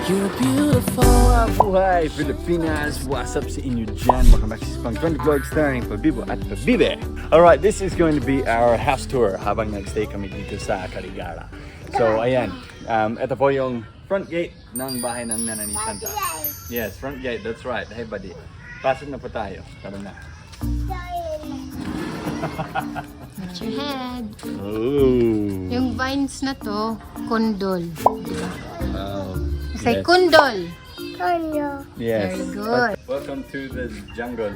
You're beautiful. Mabuhay Pilipinas! What's up sa inyo dyan? Welcome back sa Spang 20 Vlog starring Pabibo at Pabibe. Alright, this is going to be our house tour habang nag-stay kami dito sa Caligara. So, ayan. Ito po yung front gate ng bahay ng Nana ni Santa. Yes, front gate. That's right. Hey, buddy. Pasok na po tayo. Tara na. Watch your head. Oh. Yung vines na to, kondol. Diba? Wow. Say kondol. Yes. Very good. Welcome to the jungle.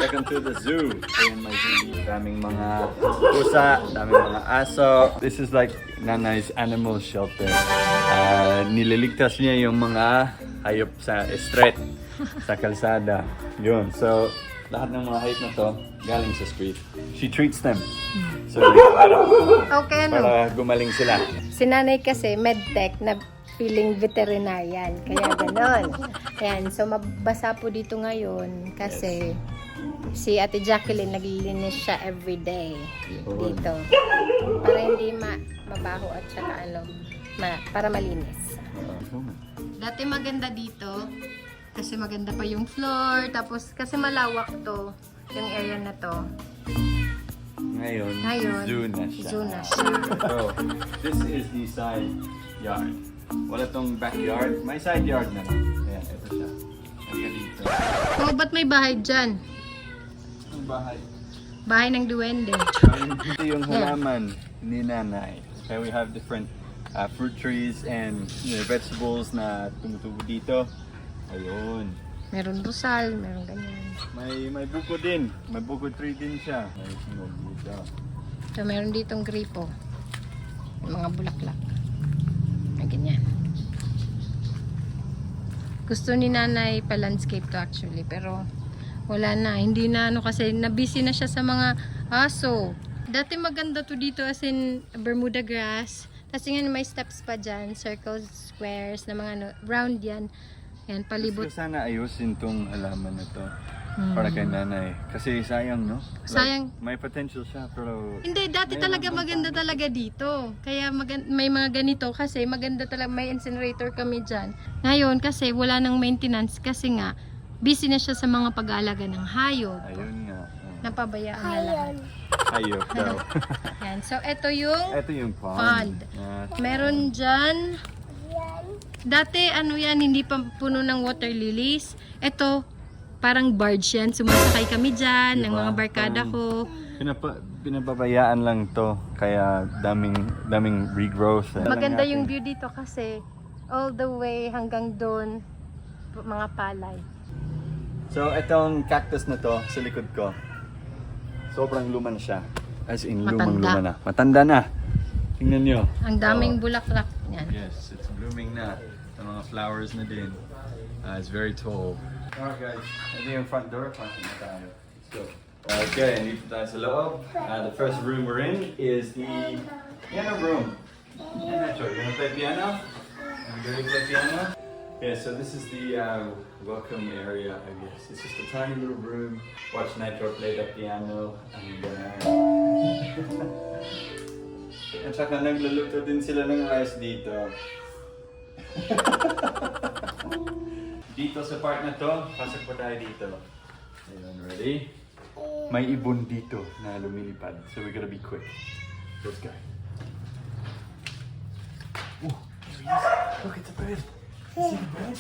Welcome to the zoo. Ayan, may zoo. Daming mga pusa, daming mga aso. This is like Nanay's animal shelter. Nililigtas niya yung mga hayop sa street, sa kalsada. Yun. So, lahat ng mga hayop na to, galing sa street. She treats them. So, Okay, ano? para gumaling sila. Si nanay kasi medtech na feeling veterinarian. Kaya ganon. Ayan, so mabasa po dito ngayon kasi si Ate Jacqueline naglilinis siya everyday dito. Para hindi mabaho at saka para malinis. Dati maganda dito kasi maganda pa yung floor. Tapos kasi malawak to, yung area na to. Ngayon, Ngayon, zoo na siya. zoo na siya. So, this is the side yard. Wala tong backyard. May side yard na lang. Ayan, ito siya. Halika dito. Oh, ba't may bahay dyan? Ang bahay. Bahay ng duwende. Ito yung halaman ni Nanay. Okay, we have different fruit trees and vegetables na tumutubo dito. Ayun. Meron busal, meron ganyan. May buko din. May buko tree din siya. May sinog dito. So, meron ditong gripo. May mga bulaklak. May ganyan. Gusto ni nanay pa-landscape to actually, pero wala na. Hindi na kasi na-busy na siya sa mga aso. Dati maganda to dito as in Bermuda grass. Kasi nga may steps pa dyan, circles, squares, na mga round yan. Yan, palibot. Gusto sana ayusin tong halaman na to. Para kay Nanay. Kasi sayang, no? Sayang. Like, may potential siya, pero... Hindi, dati talaga maganda talaga dito. Kaya may mga ganito kasi maganda talaga. May incinerator kami dyan. Ngayon kasi wala nang maintenance kasi nga busy na siya sa mga pag-aalaga ng hayop. Ayun nga. Napabayaan na lahat. Hayop daw. Yan. So, ito yung Ito yung pond. pond. Meron dyan. Dati, hindi pa puno ng water lilies. Ito, parang barge yan. Sumasakay kami dyan, ng Diba? mga barkada ko. Pinababayaan lang to. Kaya daming regrowth. Maganda yung view dito kasi all the way hanggang doon, mga palay. So, itong cactus na to sa likod ko, sobrang luma na siya. As in, lumang-luma na. Matanda na. Tingnan nyo. Ang daming bulaklak niyan. Yes, it's blooming na. Sa mga flowers na din. It's very tall. Alright guys, ito yung front door. Pasok na tayo. Let's go. Okay, dito tayo sa loob. The first room we're in is the piano room. Yeah, Nacho, you wanna play piano? Are we gonna play piano? Yeah, so this is the welcome area, I guess. It's just a tiny little room. Watch Nitro play the piano. And at saka nagluluto din sila ng rice dito. Dito sa part na to, pasok po tayo dito. Ayun, ready? May ibon dito na lumilipad. So we gotta be quick. Let's go. Oh, there he is. Look, it's a bird. See the bird?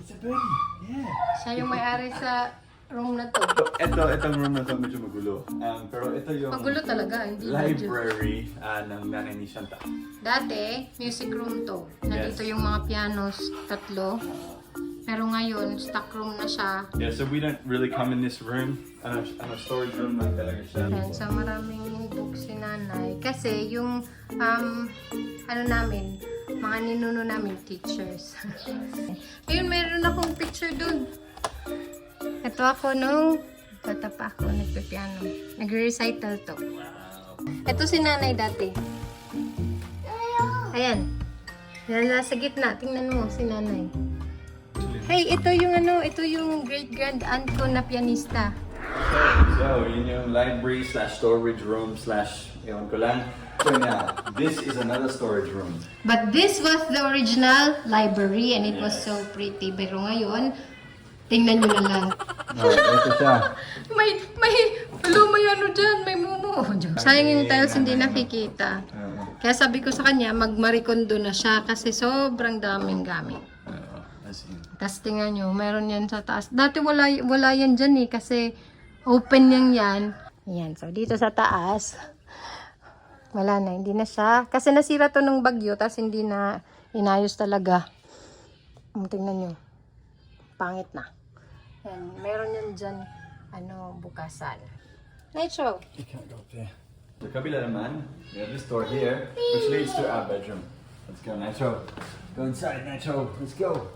It's a birdie. Yeah. Siya yung may-ari sa room na to. Itong room na to medyo magulo. Pero ito yung Magulo talaga, hindi library ng Nanay ni Santa. Dati, music room to. Nandito Yes. yung mga pianos, 3. Pero ngayon, stock room na siya. Yeah, so we don't really come in this room. Ano storage room lang talaga siya. Ayan, so maraming books si nanay. Kasi yung, namin, mga ninuno namin, teachers. Ayun, meron akong picture dun. Ito ako nung bata pa ako, nagpe-piano. Nag-recital to. Ito si nanay dati. Ayan. Yan, nasa gitna. Tingnan mo si nanay. Hey, ito yung great-grand-aunt ko na pianista. So, yun yung library / storage room / ewan ko lang. So now, this is another storage room. But this was the original library and it was Yes. so pretty. Pero ngayon, tingnan nyo na lang. Ito siya. May ano dyan, may mumu. Sayang yung tiles hindi nakikita. Kaya sabi ko sa kanya, magmarikondo na siya kasi sobrang daming gamit. As in. Tapos tingnan nyo, meron yan sa taas. Dati wala yan dyan eh, kasi open yan. Ayan, so dito sa taas, wala na, hindi na siya. Kasi nasira to nung bagyo, tapos hindi na inayos talaga. Tingnan nyo, pangit na. Ayan, meron yan dyan, bukasan. Nacho, You can't go up there. Sa kabila naman, we have this door here, which leads to our bedroom. Let's go, Nacho. Go inside, Nacho. Let's go.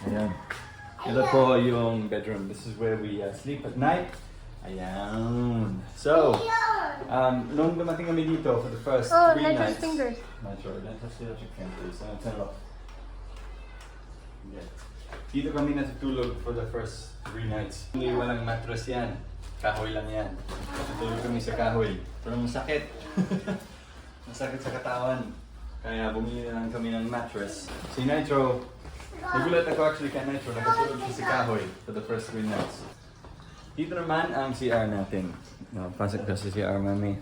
Ayan. Ito po yung bedroom. This is where we sleep at night. Ayan. So, nung dumating kami dito for the first 3 nights. fingers. Nacho, don't touch the electric fan, please. Turn it off. Yeah. Dito kami natutulog for the first 3 nights. Hindi walang mattress yan. Kahoy lang yan. Natutulog kami sa kahoy. Pero masakit. Masakit sa katawan. Kaya bumili na lang kami ng mattress. Si Nitro, nagulat ako actually kay Nitro. Nakatulog siya sa kahoy for the first 3 nights. Dito naman ang CR natin. Pasok ka sa CR, mami.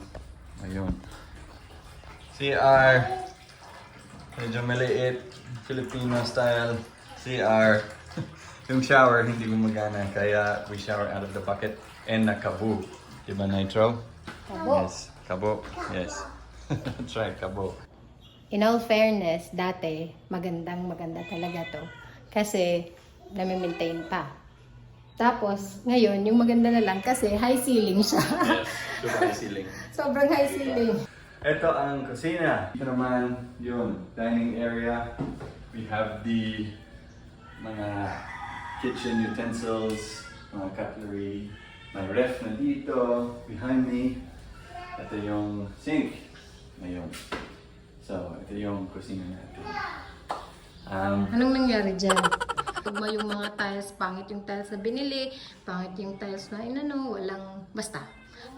Ayun. CR. Medyo maliit. Filipino style. CR. Yung shower hindi gumagana. Kaya we shower out of the bucket. And nakabo. Diba, Nitro? Kabo. Yes. Kabo. Yes. That's right, kabo. In all fairness, dati, maganda talaga to. Kasi, nami-maintain pa. Tapos, ngayon, yung maganda na lang kasi high ceiling siya. Yes. Super high ceiling. Sobrang high ceiling. Ito ang kusina. Ito naman yung dining area. We have the mga kitchen utensils, mga cutlery. May ref na dito, behind me. Ito yung sink. Ngayon. So, ito yung kusina natin. Anong nangyari dyan? Tugma yung mga tiles, pangit yung tiles na binili, pangit yung tiles na walang, basta.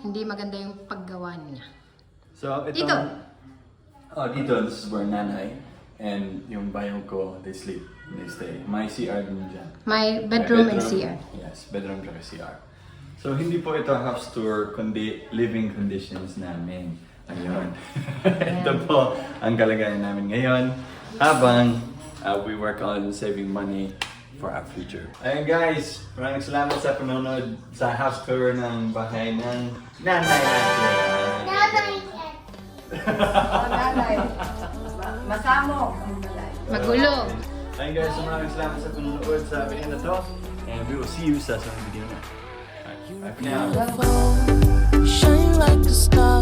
Hindi maganda yung paggawa niya. So, ito. Dito. Dito, this is where nanay and yung bayo ko, they sleep, they stay. May CR din dyan. My bedroom and CR. Yes, bedroom tsaka CR. So, hindi po ito house tour, kundi living conditions namin. Ayun. Ito po ang kalagayan namin ngayon habang we work on saving money for our future. Ayun guys, maraming salamat sa panonood sa house tour ng bahay ng nanay natin. Masamo. Magulo. Ayun guys, so maraming salamat sa panonood sa video na to. And we will see you sa sunod video na. Bye for now. Shine like a star.